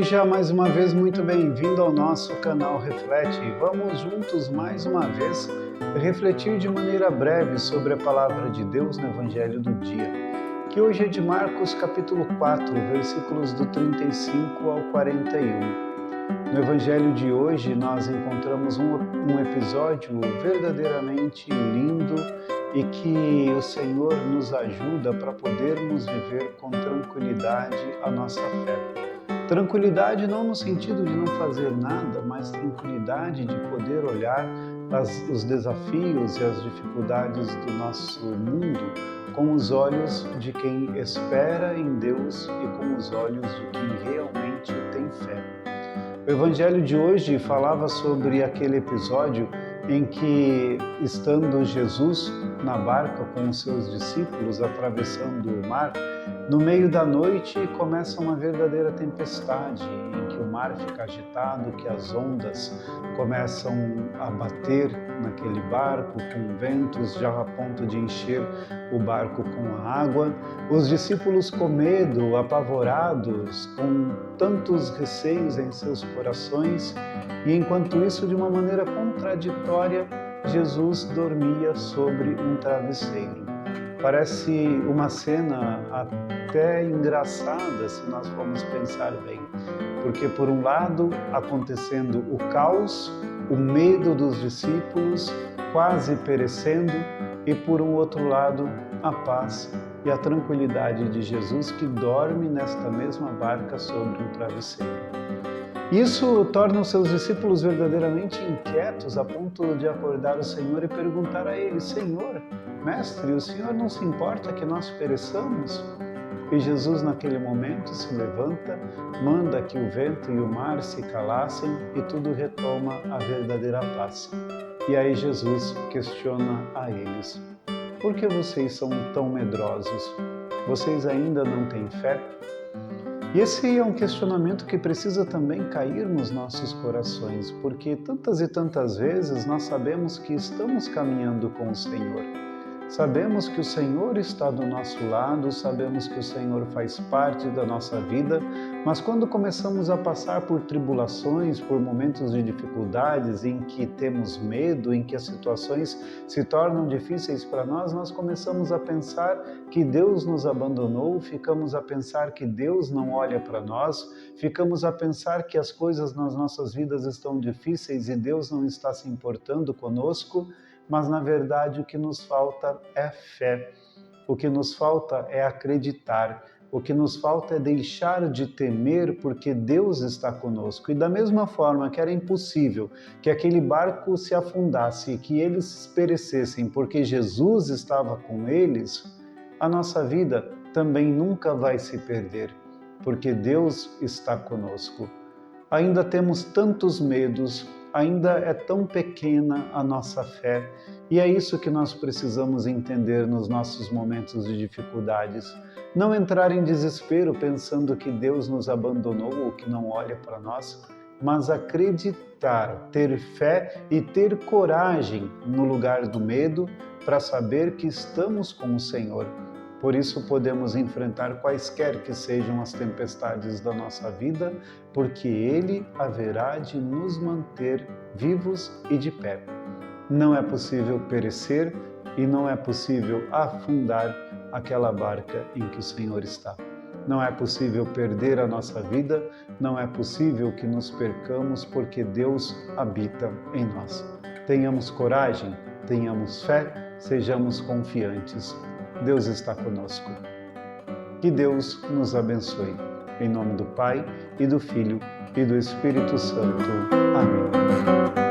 Seja mais uma vez muito bem-vindo ao nosso canal Reflete. Vamos juntos mais uma vez refletir de maneira breve sobre a palavra de Deus no Evangelho do dia, que hoje é de Marcos capítulo 4, versículos do 35 ao 41. No Evangelho de hoje nós encontramos um episódio verdadeiramente lindo e que o Senhor nos ajuda para podermos viver com tranquilidade a nossa fé. Tranquilidade não no sentido de não fazer nada, mas tranquilidade de poder olhar os desafios e as dificuldades do nosso mundo com os olhos de quem espera em Deus e com os olhos de quem realmente tem fé. O Evangelho de hoje falava sobre aquele episódio em que, estando Jesus na barca com os seus discípulos atravessando o mar, no meio da noite começa uma verdadeira tempestade, em que o mar fica agitado, que as ondas começam a bater naquele barco com ventos já a ponto de encher o barco com a água. Os discípulos com medo, apavorados, com tantos receios em seus corações, e enquanto isso, de uma maneira contraditória, Jesus dormia sobre um travesseiro. Parece uma cena até engraçada se nós formos pensar bem, porque por um lado acontecendo o caos, o medo dos discípulos quase perecendo, e por um outro lado a paz e a tranquilidade de Jesus que dorme nesta mesma barca sobre um travesseiro. Isso torna os seus discípulos verdadeiramente inquietos, a ponto de acordar o Senhor e perguntar a ele: Senhor, Mestre, o Senhor não se importa que nós pereçamos? E Jesus, naquele momento, se levanta, manda que o vento e o mar se calassem e tudo retoma a verdadeira paz. E aí Jesus questiona a eles: por que vocês são tão medrosos? Vocês ainda não têm fé? E esse é um questionamento que precisa também cair nos nossos corações, porque tantas e tantas vezes nós sabemos que estamos caminhando com o Senhor. Sabemos que o Senhor está do nosso lado, sabemos que o Senhor faz parte da nossa vida, mas quando começamos a passar por tribulações, por momentos de dificuldades, em que temos medo, em que as situações se tornam difíceis para nós, nós começamos a pensar que Deus nos abandonou, ficamos a pensar que Deus não olha para nós, ficamos a pensar que as coisas nas nossas vidas estão difíceis e Deus não está se importando conosco. Mas, na verdade, o que nos falta é fé, o que nos falta é acreditar, o que nos falta é deixar de temer porque Deus está conosco. E da mesma forma que era impossível que aquele barco se afundasse e que eles perecessem porque Jesus estava com eles, a nossa vida também nunca vai se perder, porque Deus está conosco. Ainda temos tantos medos, ainda é tão pequena a nossa fé, e é isso que nós precisamos entender nos nossos momentos de dificuldades. Não entrar em desespero pensando que Deus nos abandonou ou que não olha para nós, mas acreditar, ter fé e ter coragem no lugar do medo para saber que estamos com o Senhor. Por isso podemos enfrentar quaisquer que sejam as tempestades da nossa vida, porque Ele haverá de nos manter vivos e de pé. Não é possível perecer e não é possível afundar aquela barca em que o Senhor está. Não é possível perder a nossa vida, não é possível que nos percamos, porque Deus habita em nós. Tenhamos coragem, tenhamos fé, sejamos confiantes. Deus está conosco. Que Deus nos abençoe. Em nome do Pai, e do Filho, e do Espírito Santo. Amém.